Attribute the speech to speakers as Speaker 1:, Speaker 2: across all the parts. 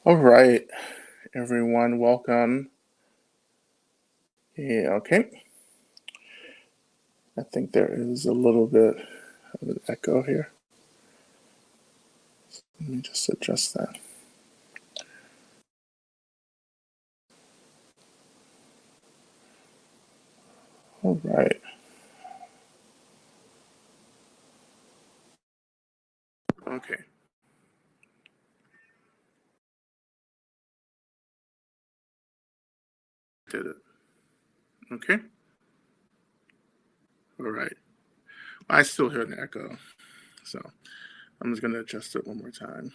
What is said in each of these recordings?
Speaker 1: All right, everyone, welcome. Yeah, okay. I think there is a little bit of an echo here. Let me just adjust that. All right. Okay. Did it. Okay. All right. I still hear an echo, so I'm just going to adjust it one more time.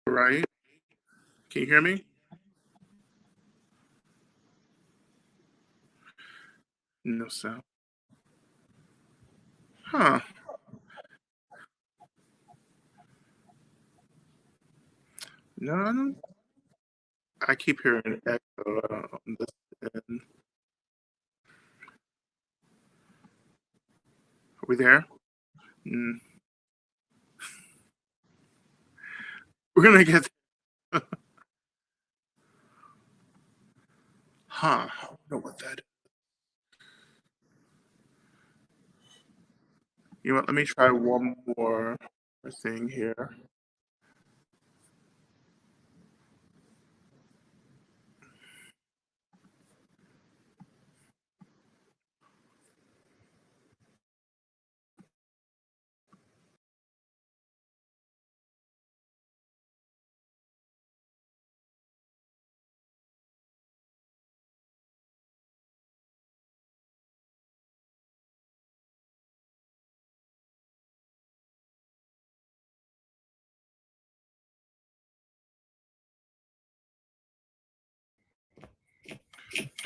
Speaker 1: All right. Can you hear me? No sound. Huh. No, I don't. I keep hearing an echo on this end. Are we there? Mm. We're going to get. Huh. I don't know what that is. You know what? Let me try one more thing here.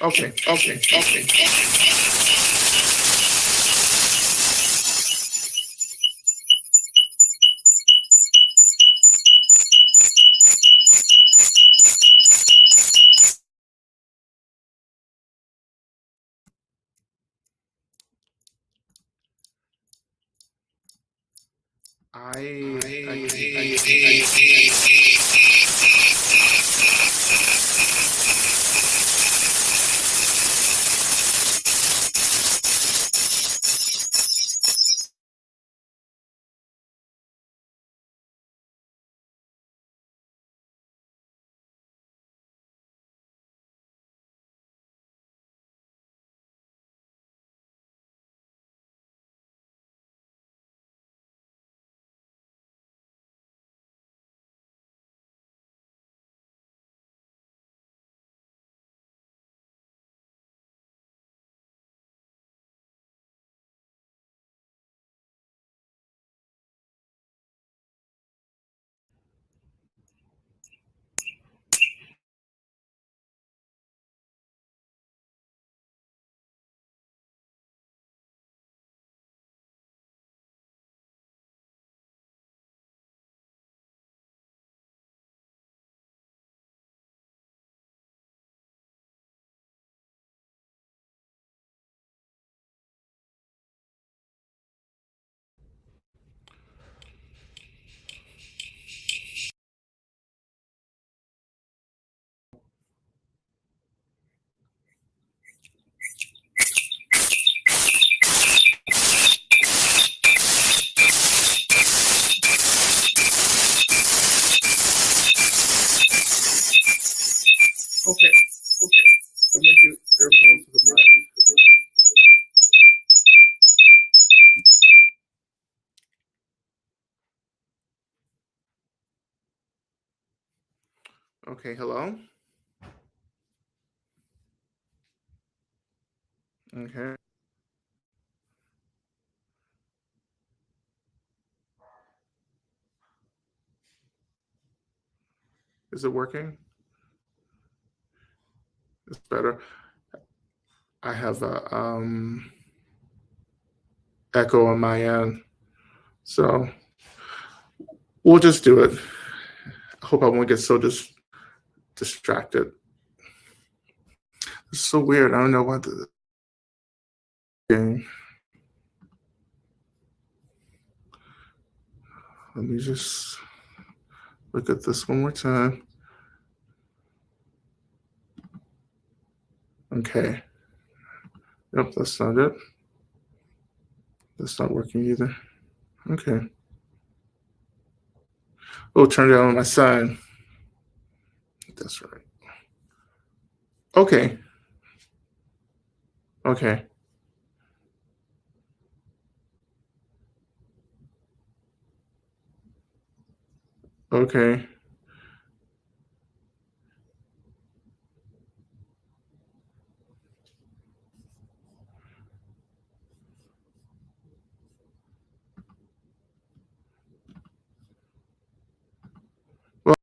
Speaker 1: Okay, okay, okay. Okay, hello. Okay. Is it working? It's better. I have a echo on my end, so we'll just do it. I hope I won't get so distracted. It's so weird. I don't know what the game. Let me just look at this one more time. Okay. Yep, that's not it. That's not working either. Okay. Oh, turn down on my sign. That's right. Okay. Okay. Okay. Well,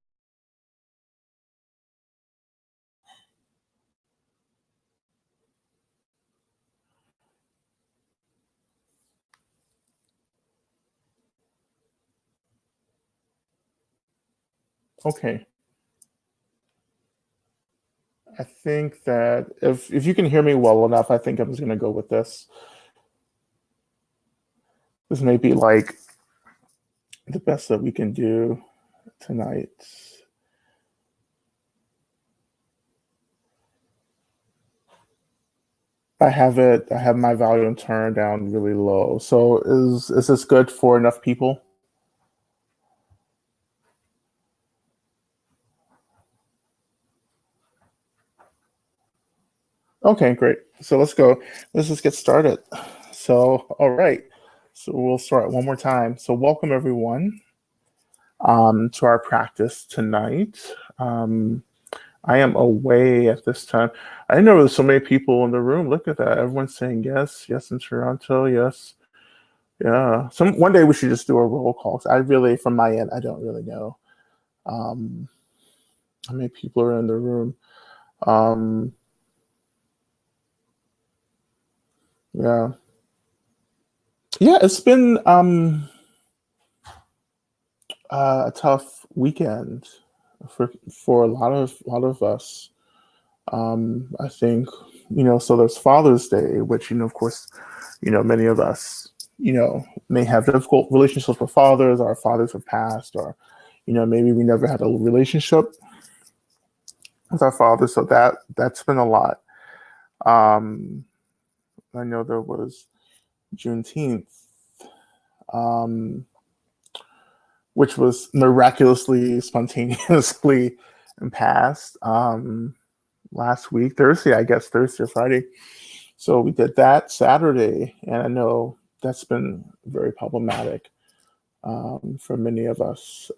Speaker 1: okay. I think that if you can hear me well enough, I think I'm just gonna go with this. This may be like the best that we can do tonight. I have my volume turned down really low. So is this good for enough people? Okay, great. So let's go. Let's just get started. So, all right. So we'll start one more time. So welcome everyone to our practice tonight. I am away at this time. I didn't know there was so many people in the room. Look at that. Everyone's saying yes, yes in Toronto, yes. Yeah. Some one day we should just do a roll call. 'Cause I really, from my end, I don't really know um, how many people are in the room. Um, yeah, yeah. It's been a tough weekend for a lot of us. I think so. There's Father's Day, which of course, many of us may have difficult relationships with fathers. Our fathers have passed, or maybe we never had a relationship with our fathers. So that's been a lot. Um, I know there was Juneteenth, um, which was miraculously, spontaneously passed last week, Thursday, I guess, Thursday or Friday. So we did that Saturday, and I know that's been very problematic for many of us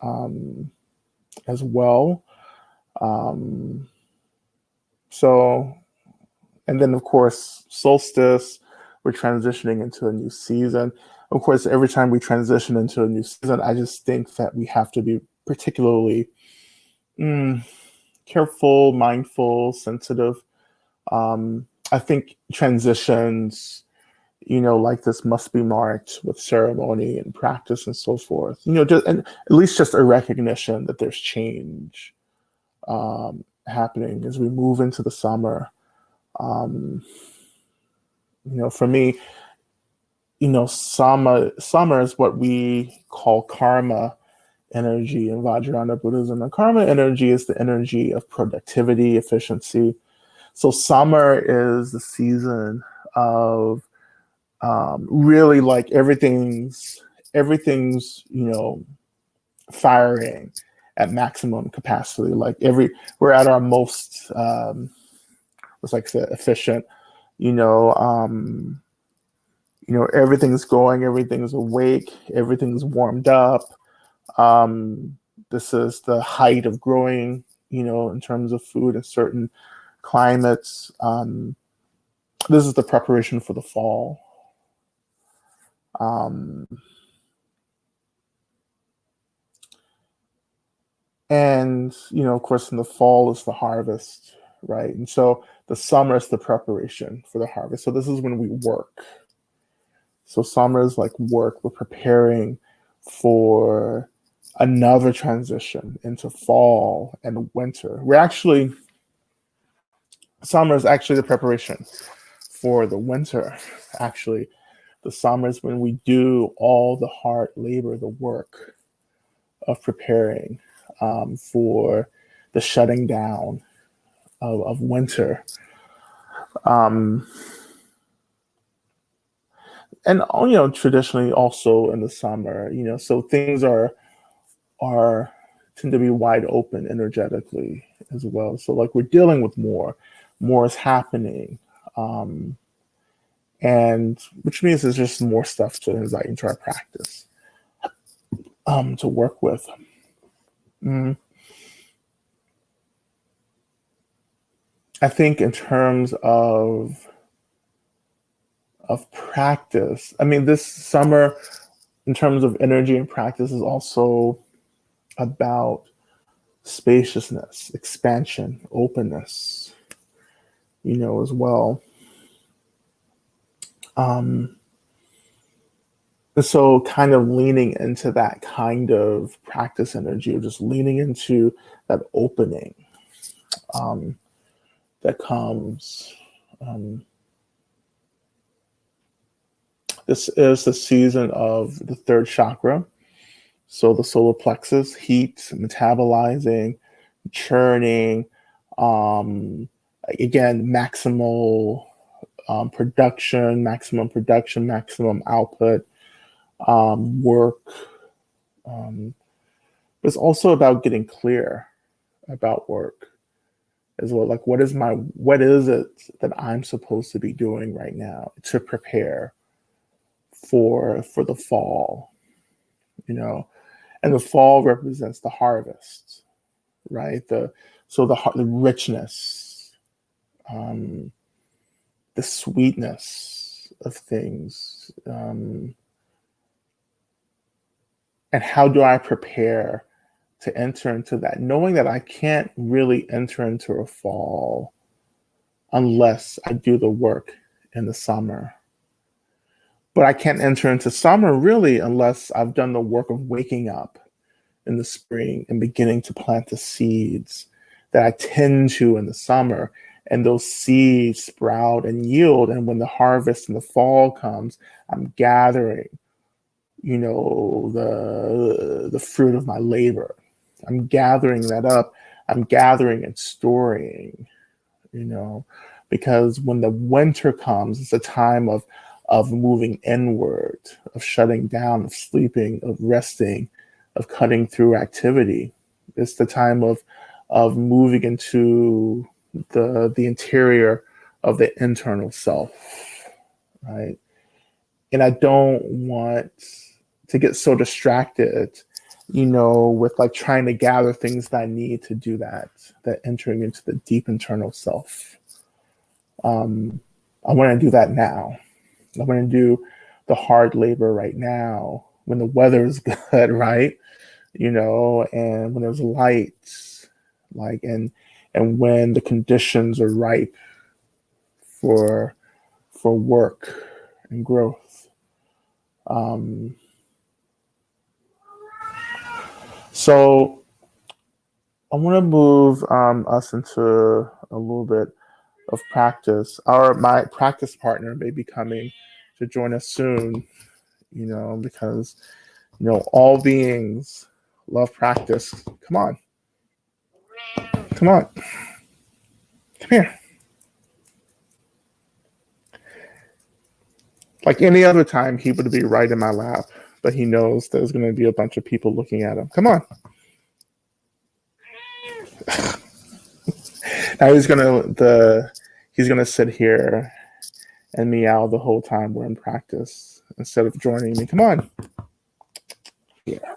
Speaker 1: as well. Um, so, and then of course, solstice, we're transitioning into a new season. Of course, every time we transition into a new season, I just think that we have to be particularly mm, careful, mindful, sensitive. I think transitions, like this must be marked with ceremony and practice and so forth. And at least just a recognition that there's change happening as we move into the summer. Um, for me, summer is what we call karma energy in Vajrayana Buddhism. And karma energy is the energy of productivity, efficiency. So summer is the season of really like everything's firing at maximum capacity. Like we're at our most what's like the efficient. You know, um, everything's going, everything's awake, everything's warmed up. Um, this is the height of growing. in terms of food in certain climates. This is the preparation for the fall. Um, and, of course, in the fall is the harvest, right? And so the summer is the preparation for the harvest. So this is when we work. So summer is like work. We're preparing for another transition into fall and winter. Summer is actually the preparation for the winter. Actually, the summer is when we do all the hard labor, the work of preparing for the shutting down of winter. And traditionally also in the summer, so things are tend to be wide open energetically as well. So like we're dealing with more is happening. And which means there's just more stuff to invite into our practice to work with. I think in terms of practice, I mean, this summer, in terms of energy and practice, is also about spaciousness, expansion, openness, as well. So kind of leaning into that kind of practice energy, or just leaning into that opening that comes. This is the season of the third chakra. So the solar plexus, heat, metabolizing, churning, again, maximum production, maximum output, work. It's also about getting clear about work as well. Like, what is it that I'm supposed to be doing right now to prepare for the fall, and the fall represents the harvest, right? The richness, the sweetness of things, and how do I prepare to enter into that, knowing that I can't really enter into a fall unless I do the work in the summer. But I can't enter into summer really unless I've done the work of waking up in the spring and beginning to plant the seeds that I tend to in the summer. And those seeds sprout and yield. And when the harvest in the fall comes, I'm gathering, the fruit of my labor. I'm gathering that up. I'm gathering and storing, because when the winter comes, it's a time of moving inward, of shutting down, of sleeping, of resting, of cutting through activity. It's the time of moving into the interior of the internal self, right? And I don't want to get so distracted, with like trying to gather things that I need to do that entering into the deep internal self. I want to do that now. I want to do the hard labor right now when the weather is good, right? And when there's light, and when the conditions are ripe for work and growth. So I want to move us into a little bit of practice. My practice partner may be coming to join us soon, because all beings love practice. Come on, come here. Like any other time, he would be right in my lap, but he knows there's going to be a bunch of people looking at him. Come on. Now he's gonna sit here and meow the whole time we're in practice instead of joining me. Come on. Yeah.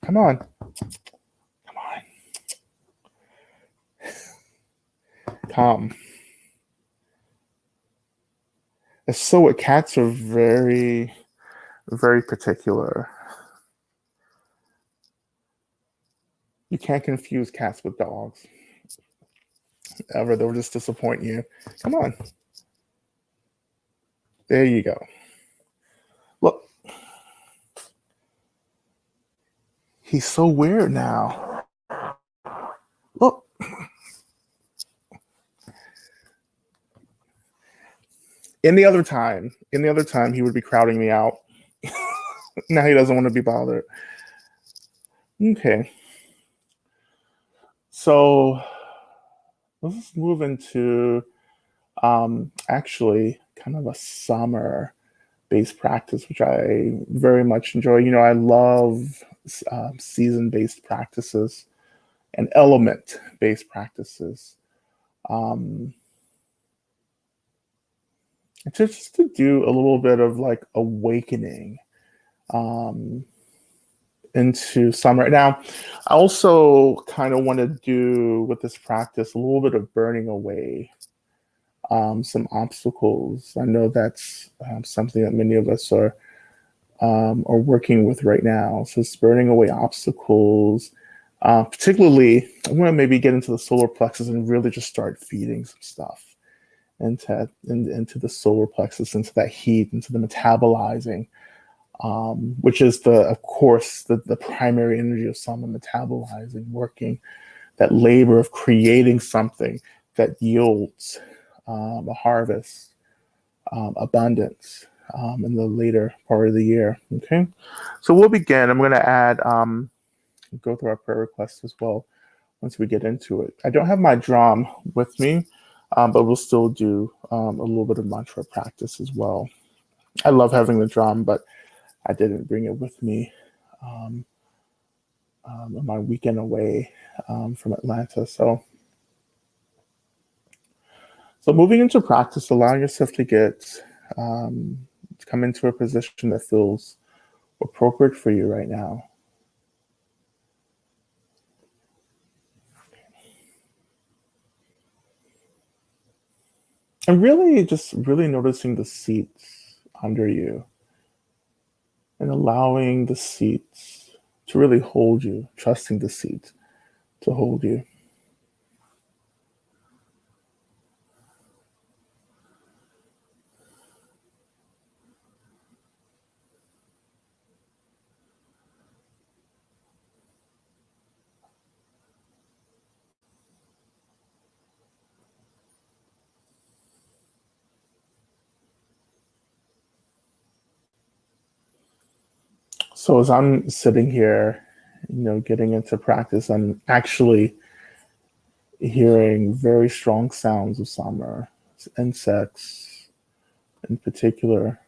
Speaker 1: Come on. calm. And so cats are very, very particular. You can't confuse cats with dogs. Ever. They'll just disappoint you. Come on. There you go. Look, he's so weird now. Look. In the other time, he would be crowding me out. Now he doesn't want to be bothered. Okay. So let's move into actually kind of a summer based practice, which I very much enjoy. I love season based practices and element based practices. Um, just to do a little bit of like awakening um, into summer. Now, I also kind of want to do with this practice a little bit of burning away some obstacles. I know that's something that many of us are working with right now. So it's burning away obstacles. Particularly, I want to maybe get into the solar plexus and really just start feeding some stuff into the solar plexus, into that heat, into the metabolizing, which is of course, the primary energy of summer, metabolizing, working, that labor of creating something that yields a harvest, abundance in the later part of the year. Okay, so we'll begin. I'm going to add, go through our prayer requests as well once we get into it. I don't have my drum with me, but we'll still do a little bit of mantra practice as well. I love having the drum, but I didn't bring it with me on my weekend away from Atlanta. So moving into practice, allowing yourself to to come into a position that feels appropriate for you right now. And really just really noticing the seats under you and allowing the seats to really hold you, trusting the seat to hold you. So as I'm sitting here, getting into practice, I'm actually hearing very strong sounds of summer, insects in particular.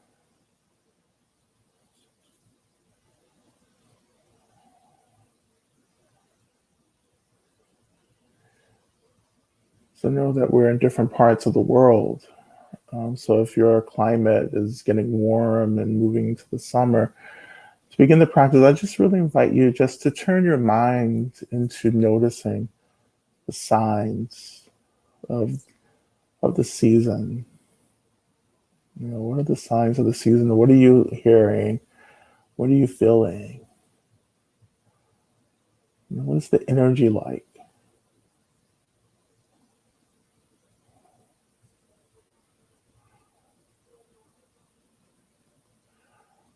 Speaker 1: So know that we're in different parts of the world. So if your climate is getting warm and moving into the summer, to begin the practice, I just really invite you just to turn your mind into noticing the signs of the season. What are the signs of the season? What are you hearing? What are you feeling? What is the energy like?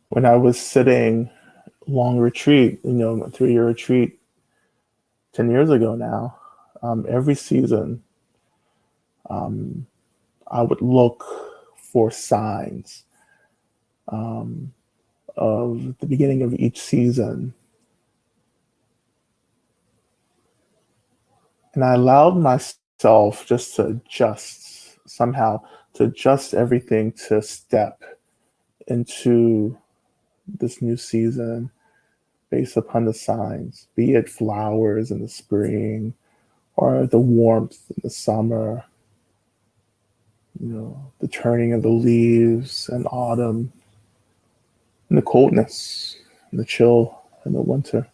Speaker 1: When I was sitting long retreat, a 3-year retreat 10 years ago now, every season, um, I would look for signs of the beginning of each season. And I allowed myself just to adjust everything to step into this new season based upon the signs, be it flowers in the spring or the warmth in the summer, the turning of the leaves in autumn, and the coldness and the chill in the winter.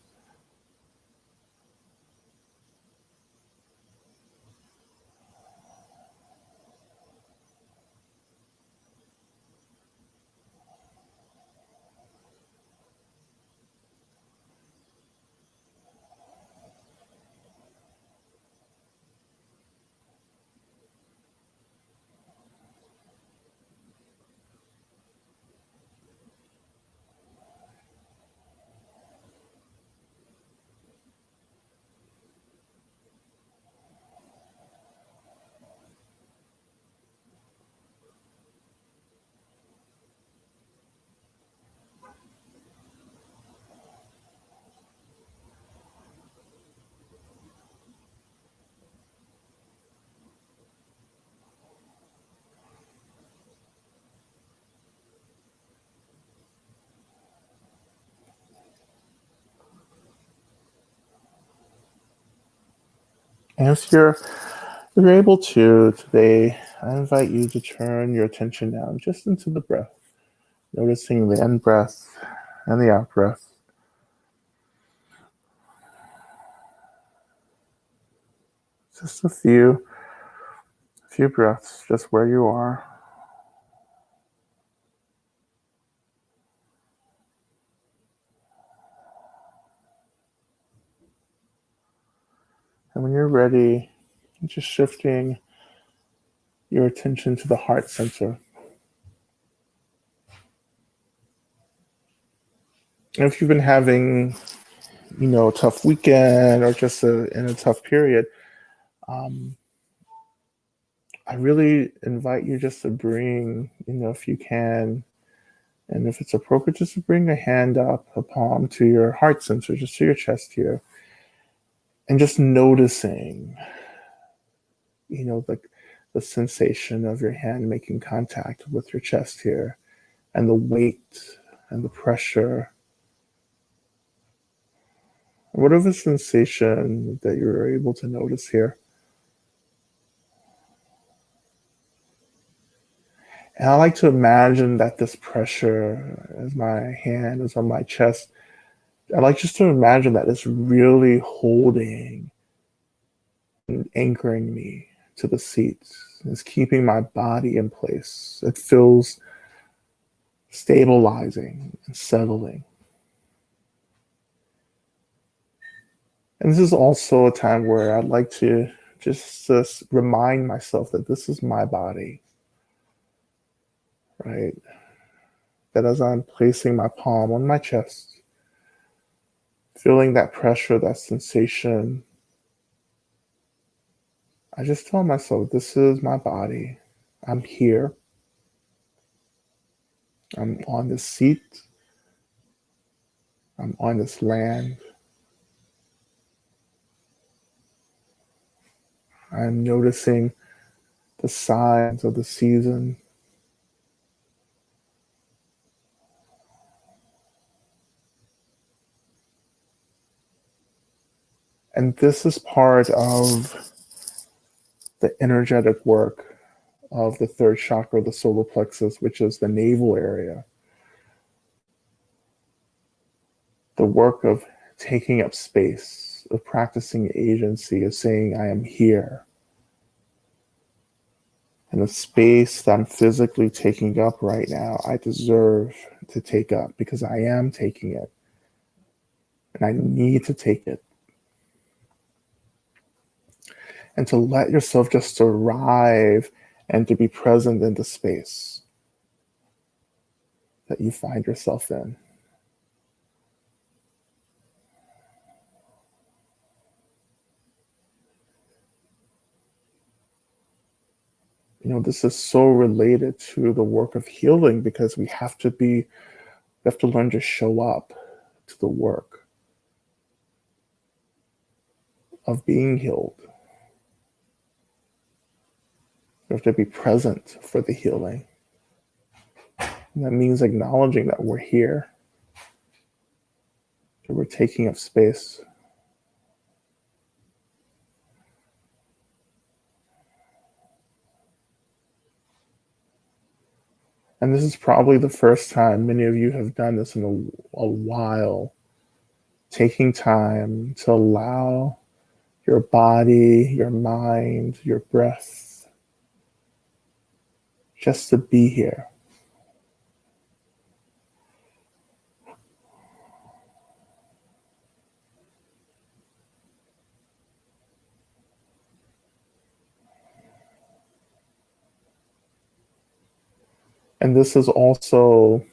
Speaker 1: And if you're able to today, I invite you to turn your attention now just into the breath, noticing the in breath and the out breath. Just a few breaths, just where you are. And when you're ready, just shifting your attention to the heart center. And if you've been having, a tough weekend or just in a tough period, I really invite you just to bring, if you can, and if it's appropriate, just to bring a hand up, a palm to your heart center, just to your chest here, and just noticing, like the sensation of your hand making contact with your chest here, and the weight and the pressure, whatever sensation that you're able to notice here. And I like to imagine that this pressure, as my hand is on my chest, I like just to imagine that it's really holding and anchoring me to the seat. It's keeping my body in place. It feels stabilizing and settling. And this is also a time where I'd like to just remind myself that this is my body, right? That as I'm placing my palm on my chest, feeling that pressure, that sensation, I just tell myself, this is my body. I'm here. I'm on this seat. I'm on this land. I'm noticing the signs of the season. And this is part of the energetic work of the third chakra, the solar plexus, which is the navel area. The work of taking up space, of practicing agency, of saying, I am here. And the space that I'm physically taking up right now, I deserve to take up because I am taking it. And I need to take it. And to let yourself just arrive and to be present in the space that you find yourself in. This is so related to the work of healing because we have to learn to show up to the work of being healed. We have to be present for the healing. And that means acknowledging that we're here, that we're taking up space. And this is probably the first time many of you have done this in a while, taking time to allow your body, your mind, your breath just to be here. And this is also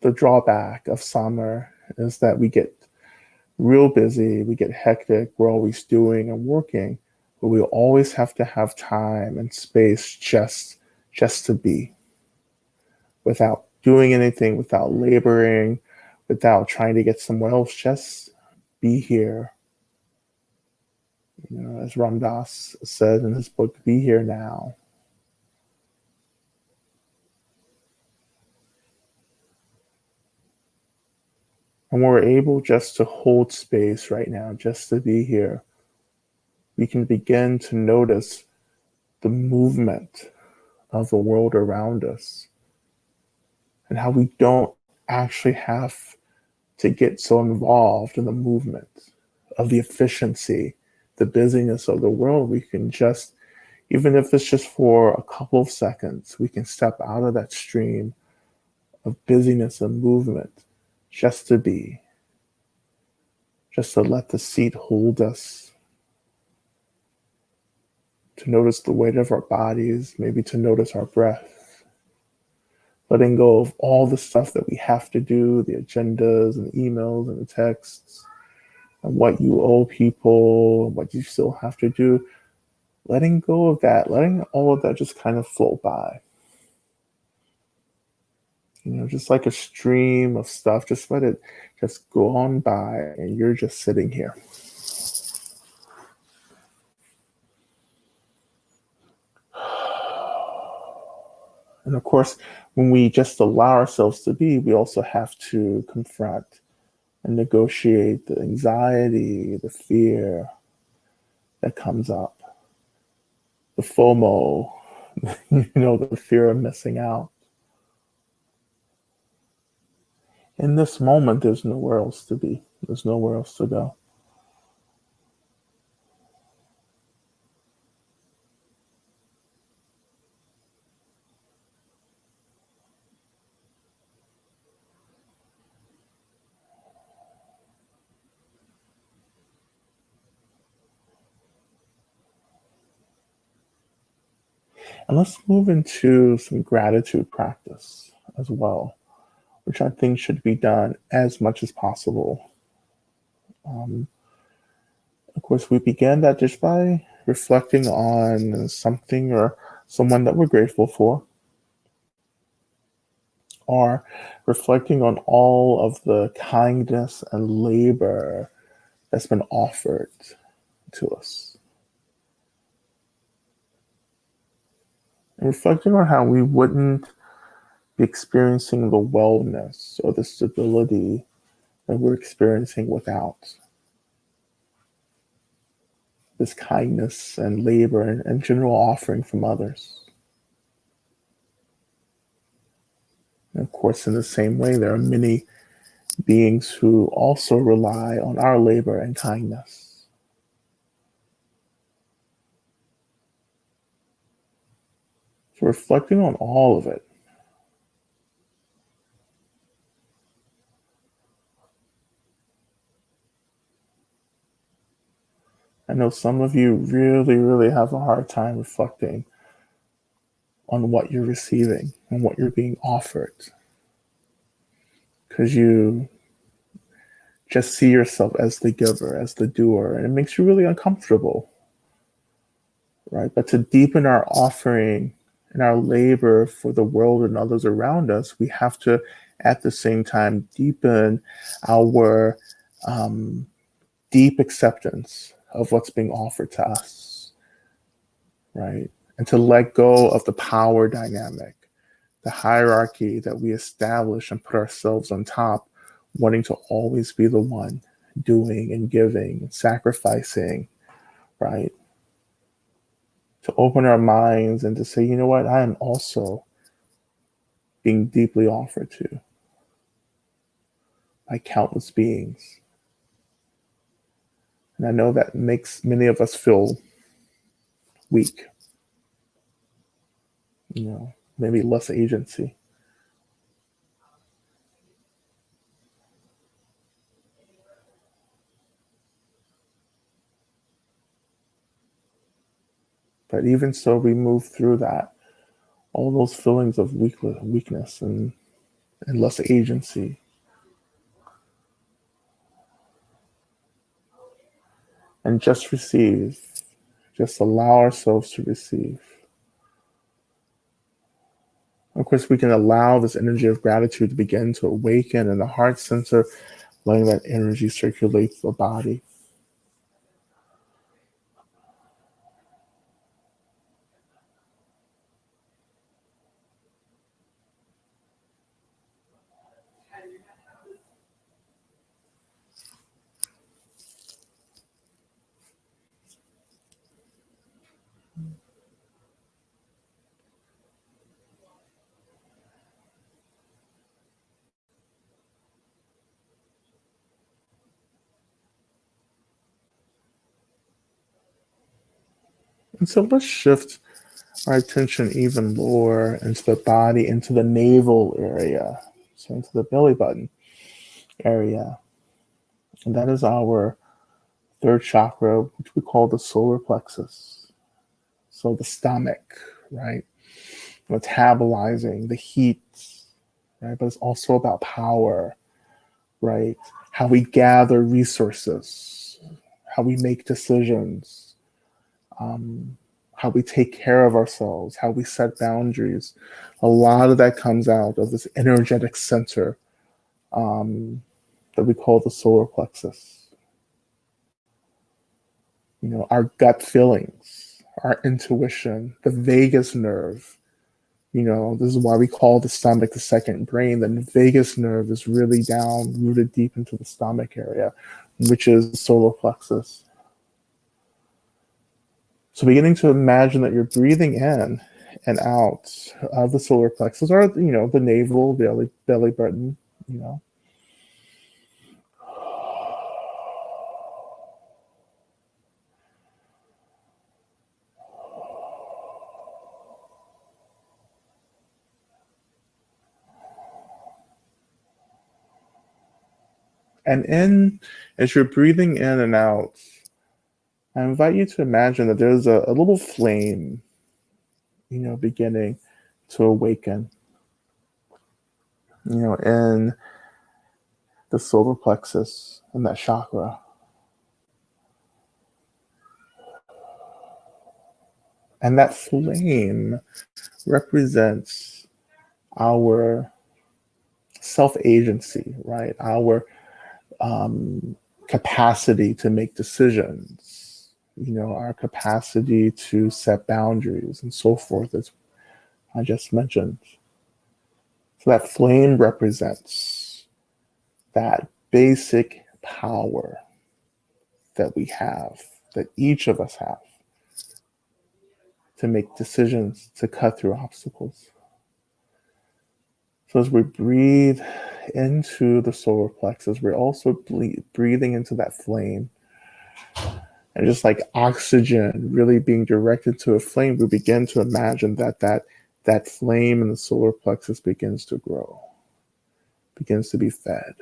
Speaker 1: the drawback of summer, is that we get real busy, we get hectic, we're always doing and working, but we always have to have time and space just to be, without doing anything, without laboring, without trying to get somewhere else, just be here. As Ram Dass said in his book, Be Here Now. And we're able just to hold space right now, just to be here. we can begin to notice the movement of the world around us and how we don't actually have to get so involved in the movement of the efficiency, the busyness of the world. We can just, even if it's just for a couple of seconds, we can step out of that stream of busyness and movement just to be, just to let the seat hold us, to notice the weight of our bodies, maybe to notice our breath, letting go of all the stuff that we have to do, the agendas and the emails and the texts, and what you owe people, what you still have to do, letting go of that, letting all of that just kind of float by. Just like a stream of stuff, just let it just go on by and you're just sitting here. And of course, when we just allow ourselves to be, we also have to confront and negotiate the anxiety, the fear that comes up, the FOMO, the fear of missing out. In this moment, there's nowhere else to be. There's nowhere else to go. And let's move into some gratitude practice as well, which I think should be done as much as possible. Um, of course, we began that just by reflecting on something or someone that we're grateful for, or reflecting on all of the kindness and labor that's been offered to us. And reflecting on how we wouldn't be experiencing the wellness or the stability that we're experiencing without this kindness and labor and general offering from others. And of course, in the same way, there are many beings who also rely on our labor and kindness. So reflecting on all of it. I know some of you really, really have a hard time reflecting on what you're receiving and what you're being offered, because you just see yourself as the giver, as the doer, and it makes you really uncomfortable, right? But to deepen our offering and our labor for the world and others around us, we have to, at the same time, deepen our deep acceptance of what's being offered to us, right? And to let go of the power dynamic, the hierarchy that we establish and put ourselves on top, wanting to always be the one doing and giving and sacrificing, right? To open our minds and to say, you know what, I am also being deeply offered to by countless beings. And I know that makes many of us feel weak, maybe less agency. But even so, we move through that, all those feelings of weakness and less agency. And just receive, just allow ourselves to receive. Of course, we can allow this energy of gratitude to begin to awaken in the heart center, letting that energy circulate the body. And so let's shift our attention even lower into the body, into the navel area, so into the belly button area. And that is our third chakra, which we call the solar plexus. So the stomach, right? Metabolizing the heat, right? But it's also about power, right? How we gather resources, how we make decisions, how we take care of ourselves, how we set boundaries. A lot of that comes out of this energetic center that we call the solar plexus. You know, our gut feelings, our intuition, the vagus nerve. You know, this is why we call the stomach the second brain. The vagus nerve is really down, rooted deep into the stomach area, which is the solar plexus. So beginning to imagine that you're breathing in and out of the solar plexus, or, you know, the navel, belly button, you know. As you're breathing in and out, I invite you to imagine that there's a little flame, you know, beginning to awaken, you know, in the solar plexus and that chakra. And that flame represents our self-agency, right? Our capacity to make decisions, you know, our capacity to set boundaries and so forth, as I just mentioned. So that flame represents that basic power that we have, that each of us have, to make decisions, to cut through obstacles. So as we breathe into the solar plexus, we're also breathing into that flame. And just like oxygen really being directed to a flame, we begin to imagine that flame in the solar plexus begins to grow, begins to be fed.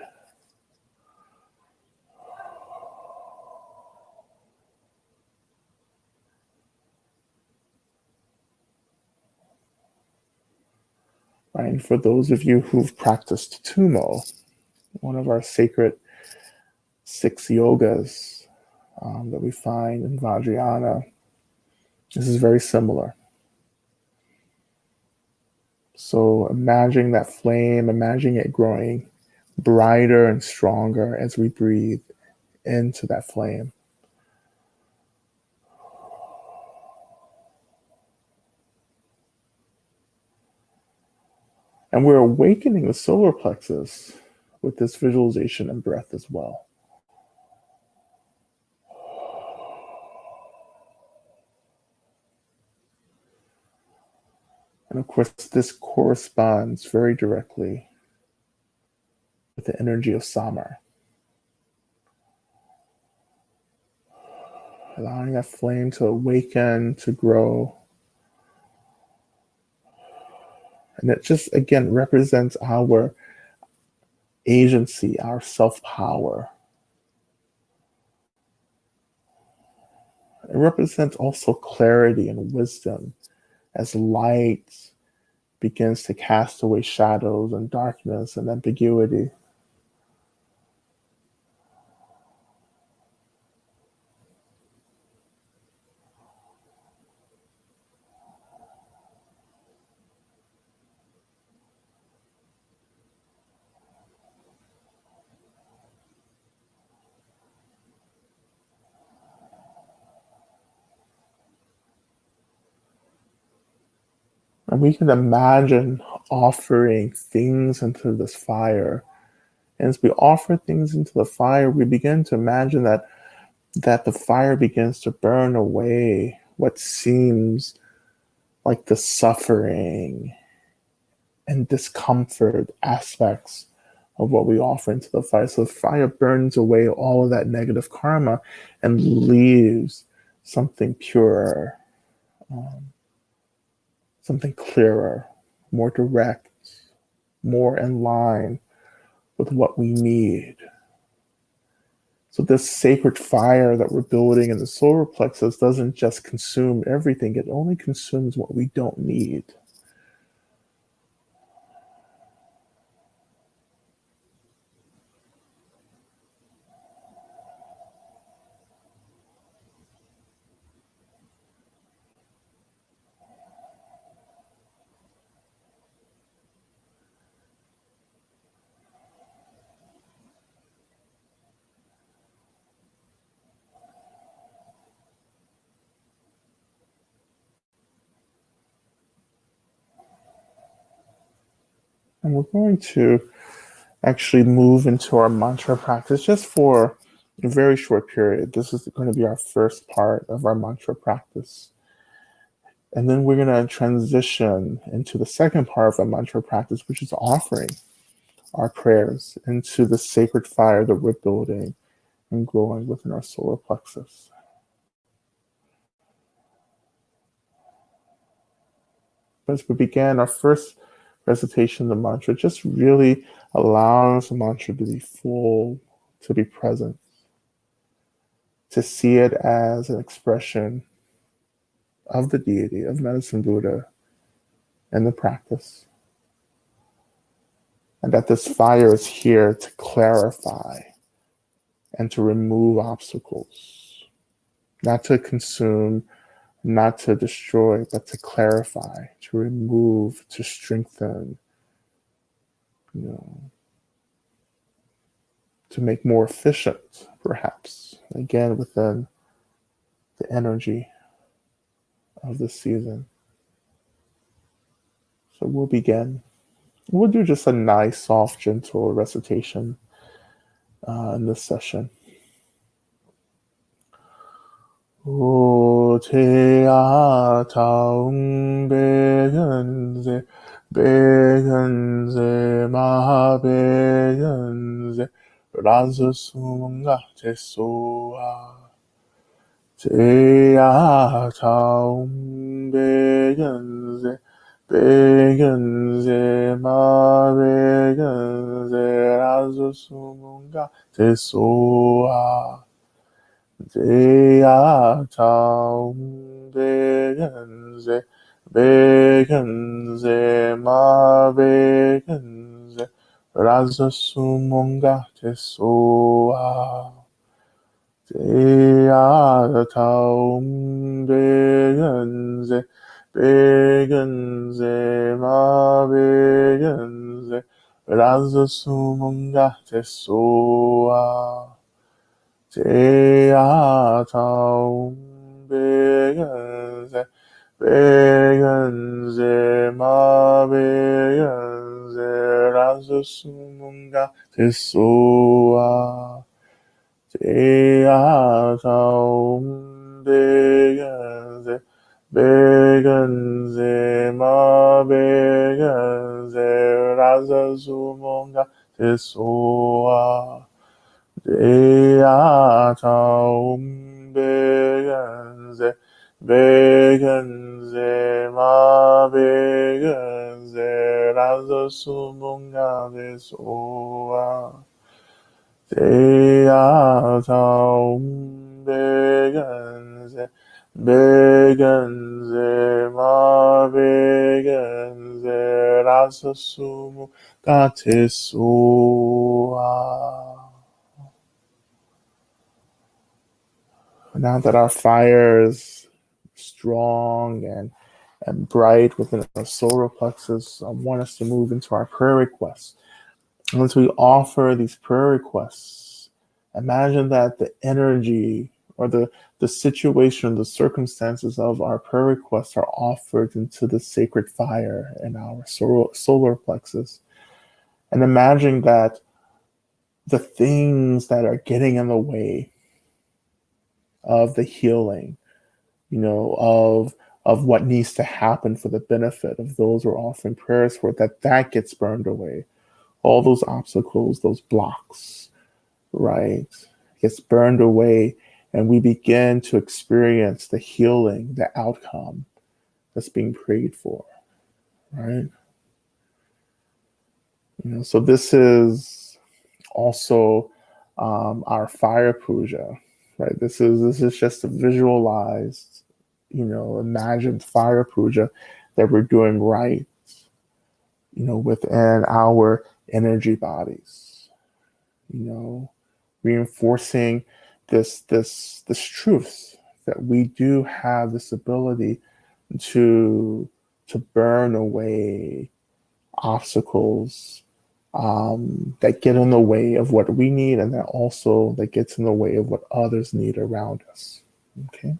Speaker 1: Right? And for those of you who've practiced Tumo, one of our sacred 6 yogas that we find in Vajrayana, this is very similar. So imagining that flame, imagining it growing brighter and stronger as we breathe into that flame. And we're awakening the solar plexus with this visualization and breath as well. And of course, this corresponds very directly with the energy of Samar. Allowing that flame to awaken, to grow. And it just, again, represents our agency, our self-power. It represents also clarity and wisdom as light begins to cast away shadows and darkness and ambiguity. And we can imagine offering things into this fire. And as we offer things into the fire, we begin to imagine that the fire begins to burn away what seems like the suffering and discomfort aspects of what we offer into the fire. So the fire burns away all of that negative karma and leaves something pure, um, something clearer, more direct, more in line with what we need. So this sacred fire that we're building in the solar plexus doesn't just consume everything, it only consumes what we don't need. And we're going to actually move into our mantra practice just for a very short period. This is going to be our first part of our mantra practice. And then we're going to transition into the second part of our mantra practice, which is offering our prayers into the sacred fire that we're building and growing within our solar plexus. As we began our first recitation of the mantra, just really allows the mantra to be full, to be present, to see it as an expression of the deity, of Medicine Buddha, in the practice. And that this fire is here to clarify and to remove obstacles, not to consume, not to destroy, but to clarify, to remove, to strengthen, to make more efficient, perhaps, again, within the energy of this season. So we'll begin. We'll do just a nice, soft, gentle recitation in this session. O te ataung begenze, begenze, ma begenze, raza sumunga te soa. Te ataung begenze, begenze, ma begenze, raza sumunga te soa. Te ataung begenze, begenze, ma begenze, raza sumunga te soa. Te ataung begenze, begenze, ma begenze, raza sumunga te soa. Te ataung begenze, begenze, ma begenze, raza sumunga te soa. Te ataung begenze, begenze, ma begenze, raza sumunga te soa. Te ataung begenze, begenze, ma begenze, raza sumunga te soa. Te ataung begenze, begenze, ma begenze, raza sumunga te soa. Now that our fire is strong and bright within our solar plexus, I want us to move into our prayer requests. And as we offer these prayer requests, imagine that the energy or the situation, the circumstances of our prayer requests are offered into the sacred fire in our solar plexus. And imagine that the things that are getting in the way of the healing, of what needs to happen for the benefit of those we're offering prayers for, that gets burned away. All those obstacles, those blocks, right, gets burned away, and we begin to experience the healing, the outcome that's being prayed for, right? So this is also our fire puja, right? This is just a visualized, imagined fire puja that we're doing right, within our energy bodies, you know, reinforcing this truth that we do have this ability to burn away obstacles that get in the way of what we need, and that also that gets in the way of what others need around us. Okay.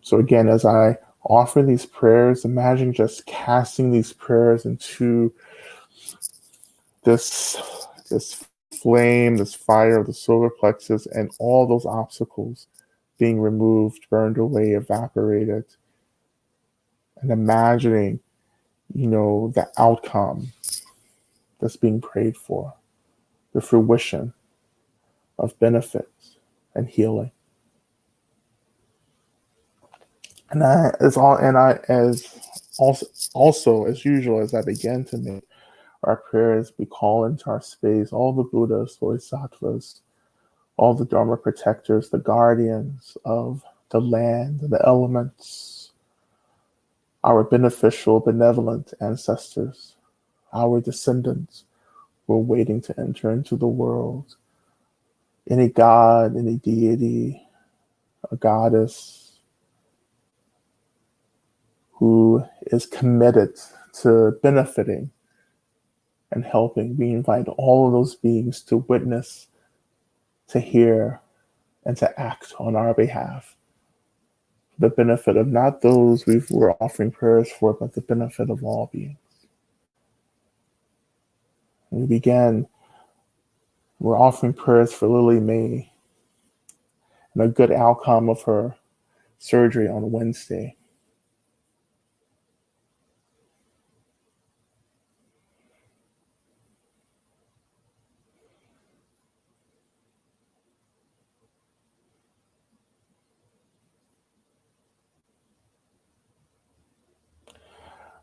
Speaker 1: So again, as I offer these prayers, imagine just casting these prayers into this this flame, this fire of the solar plexus, and all those obstacles being removed, burned away, evaporated, and imagining, the outcome that's being prayed for, the fruition of benefits and healing. And I as all and I as also as usual, as I begin to make our prayers, we call into our space all the Buddhas, Bodhisattvas, all the Dharma protectors, the guardians of the land, the elements, our beneficial, benevolent ancestors, our descendants who are waiting to enter into the world. Any god, any deity, a goddess who is committed to benefiting and helping. We invite all of those beings to witness, to hear, and to act on our behalf. For the benefit of not those we're offering prayers for, but the benefit of all beings. We begin, we're offering prayers for Lily May and a good outcome of her surgery on Wednesday.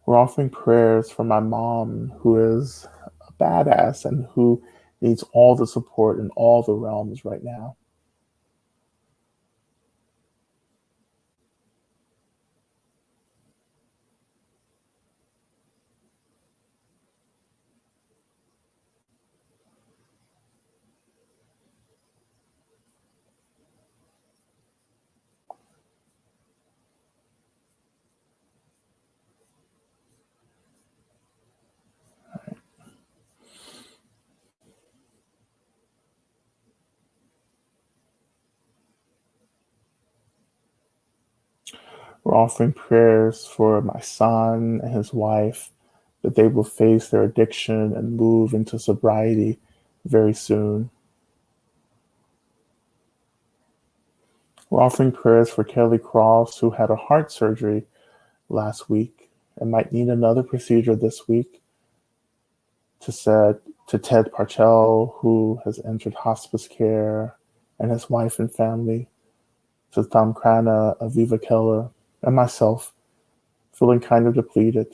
Speaker 1: We're offering prayers for my mom, who is a badass and who needs all the support in all the realms right now. We're offering prayers for my son and his wife, that they will face their addiction and move into sobriety very soon. We're offering prayers for Kelly Cross, who had a heart surgery last week and might need another procedure this week. To Ted Parchell, who has entered hospice care, and his wife and family. To Tom Krana, Aviva Keller, and myself, feeling kind of depleted.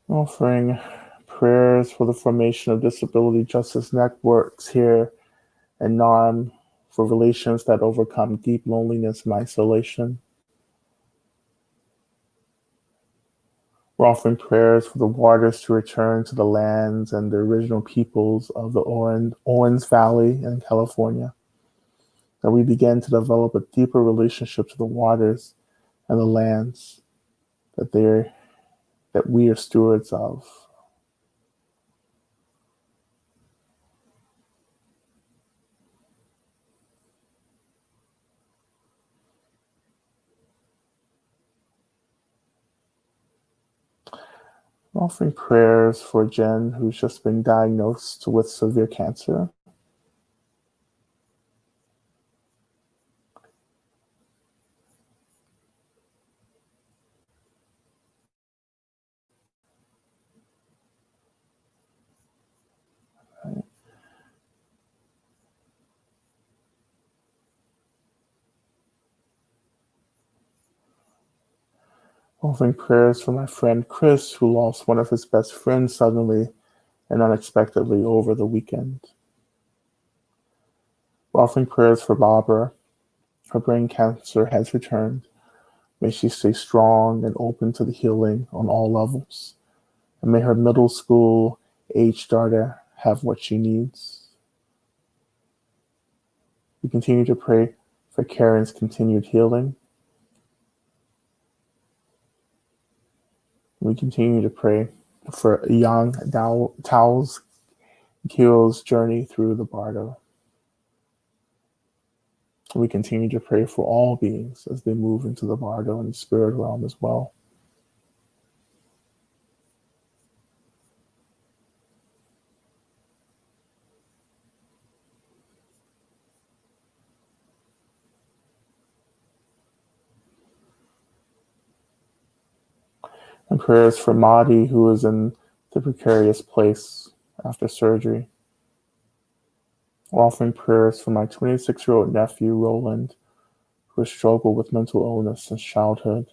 Speaker 1: Offering prayers for the formation of disability justice networks here in NARM, for relations that overcome deep loneliness and isolation. We're offering prayers for the waters to return to the lands and the original peoples of the Owens Valley in California, that we begin to develop a deeper relationship to the waters and the lands that we are stewards of. Offering prayers for Jen, who's just been diagnosed with severe cancer. Offering prayers for my friend Chris, who lost one of his best friends suddenly and unexpectedly over the weekend. Offering prayers for Barbara. Her brain cancer has returned. May she stay strong and open to the healing on all levels. And may her middle school age daughter have what she needs. We continue to pray for Karen's continued healing. We continue to pray for young Tao's Kyo's journey through the bardo. We continue to pray for all beings as they move into the bardo and the spirit realm as well. And prayers for Mahdi, who is in the precarious place after surgery. We're offering prayers for my 26-year-old nephew, Roland, who has struggled with mental illness since childhood.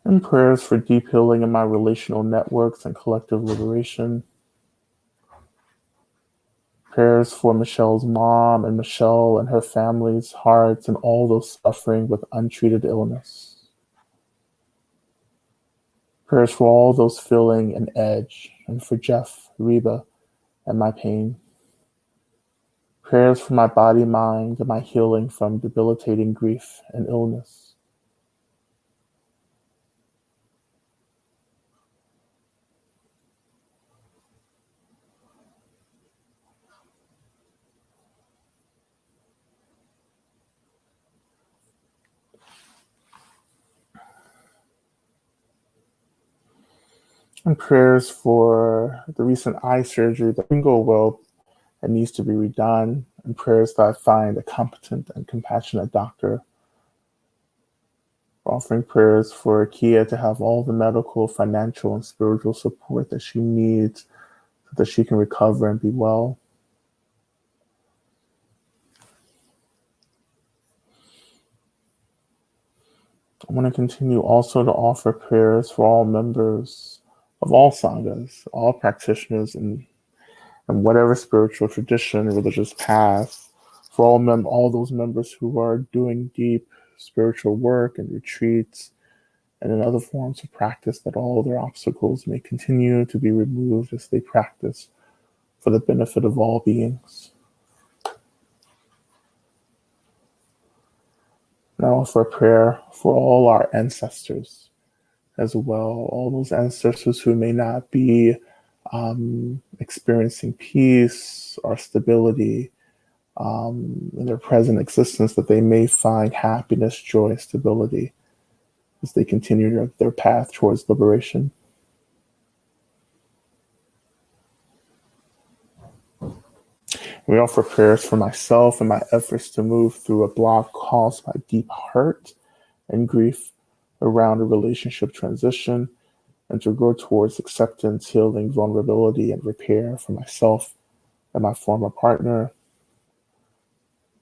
Speaker 1: And prayers for deep healing in my relational networks and collective liberation. Prayers for Michelle's mom and Michelle and her family's hearts and all those suffering with untreated illness. Prayers for all those feeling an edge, and for Jeff, Reba, and my pain. Prayers for my body, mind, and my healing from debilitating grief and illness. And prayers for the recent eye surgery that didn't go well and needs to be redone. And prayers that I find a competent and compassionate doctor. Offering prayers for Kia to have all the medical, financial, and spiritual support that she needs so that she can recover and be well. I want to continue also to offer prayers for all members of all sanghas, all practitioners in whatever spiritual tradition, religious path, for all those members who are doing deep spiritual work and retreats and in other forms of practice, that all their obstacles may continue to be removed as they practice for the benefit of all beings. Now offer a prayer for all our ancestors as well, all those ancestors who may not be experiencing peace or stability in their present existence, that they may find happiness, joy, stability as they continue their path towards liberation. We offer prayers for myself and my efforts to move through a block caused by deep hurt and grief around a relationship transition, and to grow towards acceptance, healing, vulnerability, and repair for myself and my former partner.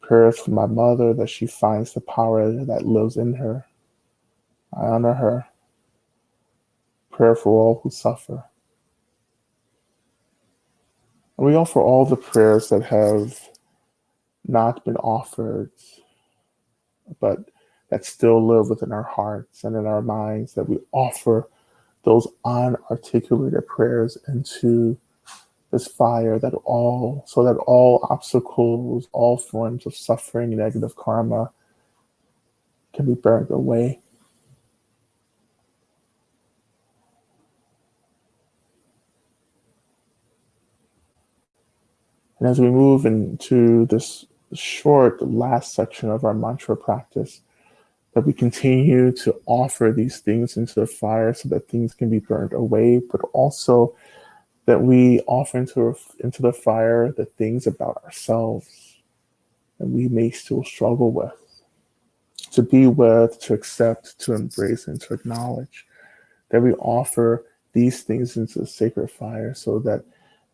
Speaker 1: Prayers for my mother that she finds the power that lives in her. I honor her. Prayer for all who suffer. And we offer all the prayers that have not been offered, but that still live within our hearts and in our minds, that we offer those unarticulated prayers into this fire, that all so that all obstacles, all forms of suffering, negative karma can be burned away. And as we move into this short last section of our mantra practice, that we continue to offer these things into the fire so that things can be burned away, but also that we offer into the fire the things about ourselves that we may still struggle with, to be with, to accept, to embrace, and to acknowledge, that we offer these things into the sacred fire so that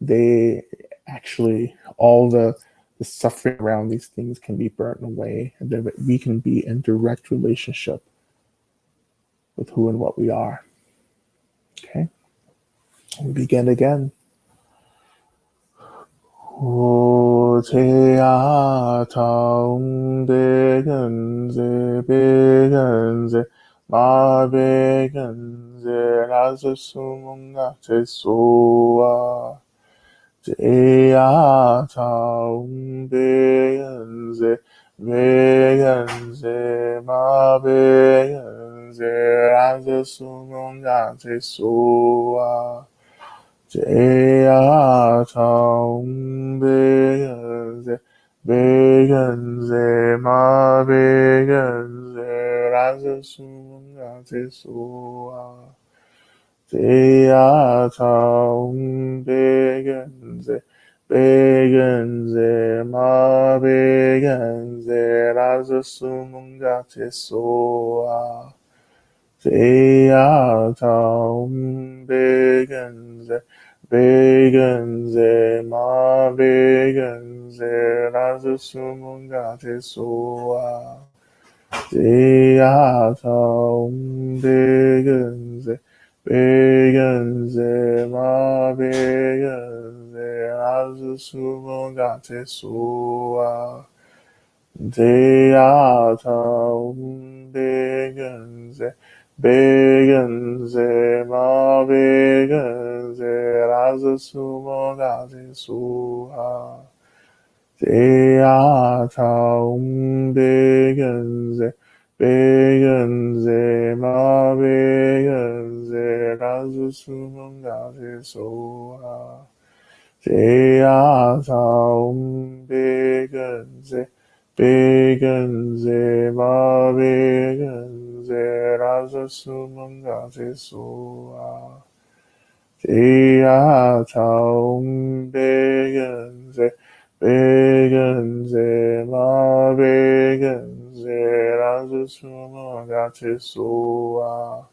Speaker 1: they actually, all the suffering around these things can be burnt away, and that we can be in direct relationship with who and what we are. Okay? We begin again. 호제아타웅 베근제 베근제 마베근제 라스수문가 제소아 제아타웅 베근제 베근제 마베근제 라스수문가 제소아 제야 정배건세 배건세 마배건세 라스수문가 제소아 제야 정배건세 배건세 마배건세 라스수문가 제소아 제야 정배건세 배근세 마배근세 라스수문가 제소아 제야성 배근세 배근세 마배근세 라스수문가 제소아 제야성 배근세 배근세 마배근세 라스수문가 제소아 제야성 배근세 배근세 마배근세 라스수문가 제소아 제야성 배근세 배근세 마배근세 라스수문가 제소아 제야성 배근세 배근세 마배근세 라스수문가 제소아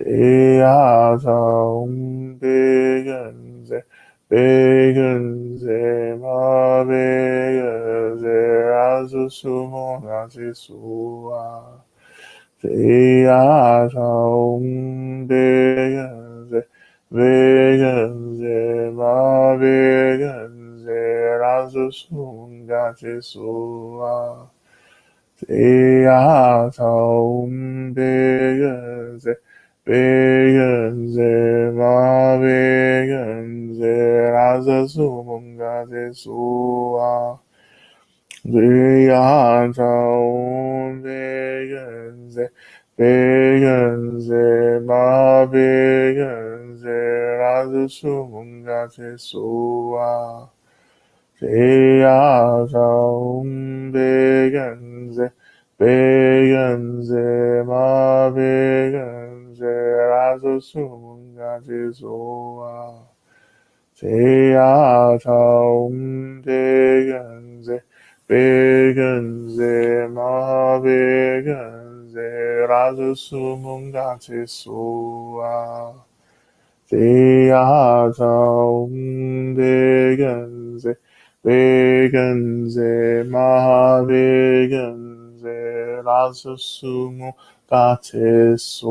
Speaker 1: 제야성 배근세 배근세 마배근세 라스수문가 제소아 제야성 배근세 배근세 마배근세 라스수문가 제소아 제야성 배근세 배근세 마배근세 라스수문가 제소아 제야성 배근세 배근세 마배근세 라스수문가 제소아 제야성 배근세 배근세 마배근세 라스수문가 제소아 제야성 배근세 배근세 마배근세 라스수문가 제소아 제야성 배근세 배근세 마배근세 라스수문가 제소아.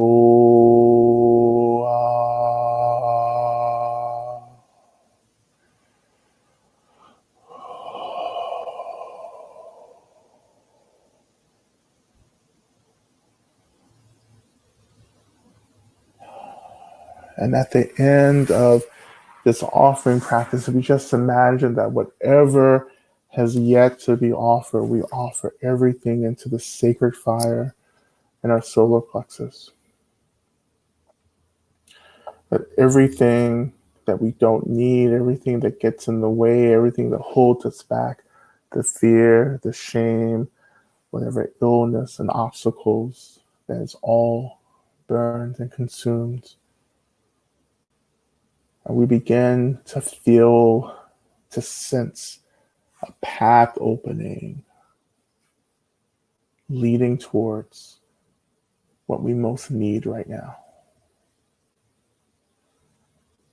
Speaker 1: And at the end of this offering practice, we just imagine that whatever has yet to be offered, we offer everything into the sacred fire in our solar plexus. That everything that we don't need, everything that gets in the way, everything that holds us back, the fear, the shame, whatever illness and obstacles, that is all burned and consumed. And we begin to feel, to sense a path opening, leading towards what we most need right now.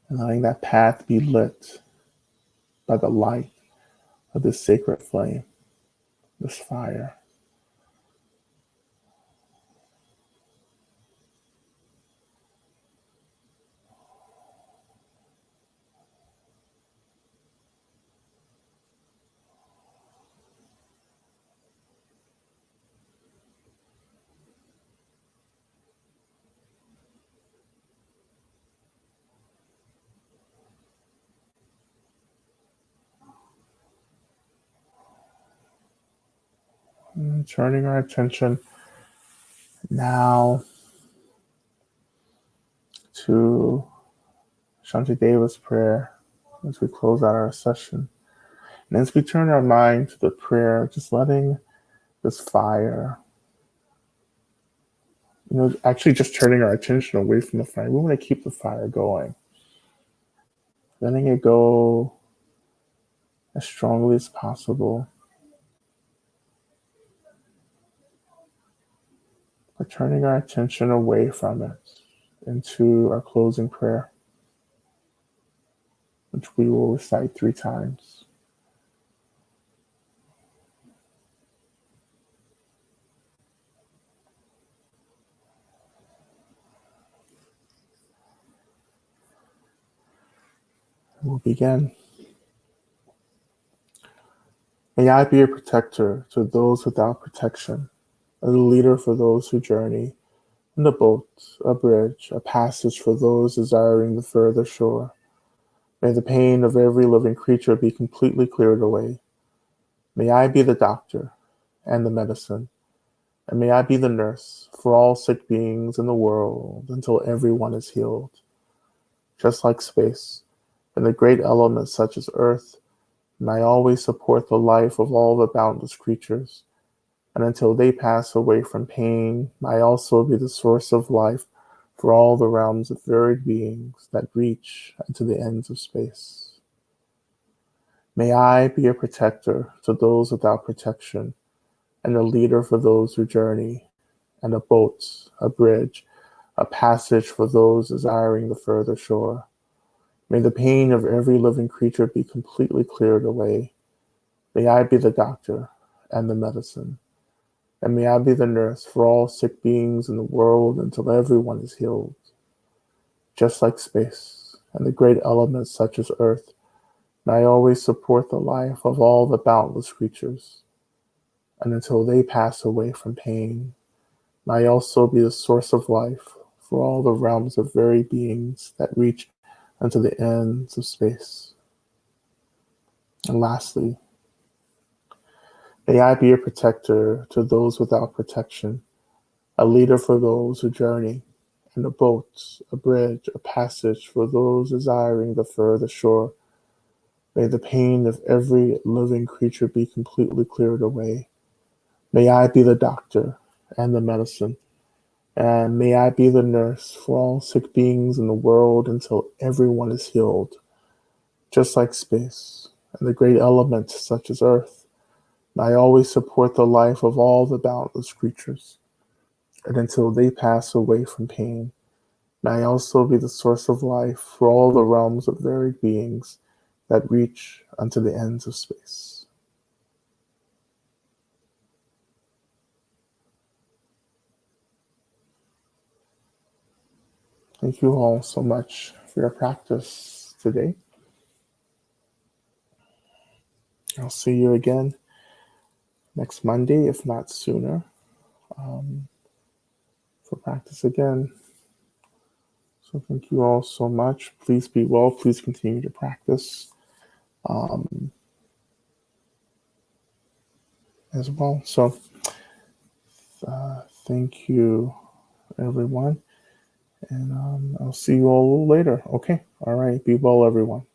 Speaker 1: And letting that path be lit by the light of this sacred flame, this fire. And turning our attention now to Shantideva's prayer as we close out our session. And as we turn our mind to the prayer, just letting this fire, actually just turning our attention away from the fire. We want to keep the fire going. Letting it go as strongly as possible. But turning our attention away from it into our closing prayer, which we will recite 3 times. We'll begin. May I be a protector to those without protection, a leader for those who journey, and a boat, a bridge, a passage for those desiring the further shore. May the pain of every living creature be completely cleared away. May I be the doctor and the medicine, and may I be the nurse for all sick beings in the world until everyone is healed. Just like space, and the great elements such as earth, may I always support the life of all the boundless creatures, and until they pass away from pain, may I also be the source of life for all the realms of varied beings that reach into the ends of space. May I be a protector to those without protection, and a leader for those who journey, and a boat, a bridge, a passage for those desiring the further shore. May the pain of every living creature be completely cleared away. May I be the doctor and the medicine, and may I be the nurse for all sick beings in the world until everyone is healed. Just like space and the great elements such as earth, may I always support the life of all the boundless creatures, and until they pass away from pain, may I also be the source of life for all the realms of varied beings that reach unto the ends of space. And lastly, may I be a protector to those without protection, a leader for those who journey, and a boat, a bridge, a passage for those desiring the further shore. May the pain of every living creature be completely cleared away. May I be the doctor and the medicine, and may I be the nurse for all sick beings in the world until everyone is healed. Just like space and the great elements such as earth, may I always support the life of all the boundless creatures, and until they pass away from pain, may I also be the source of life for all the realms of varied beings that reach unto the ends of space. Thank you all so much for your practice today. I'll see you again next Monday, if not sooner, for practice again. So thank you all so much. Please be well. Please continue to practice um, as well. So thank you, everyone. And I'll see you all later. Okay. All right. Be well, everyone.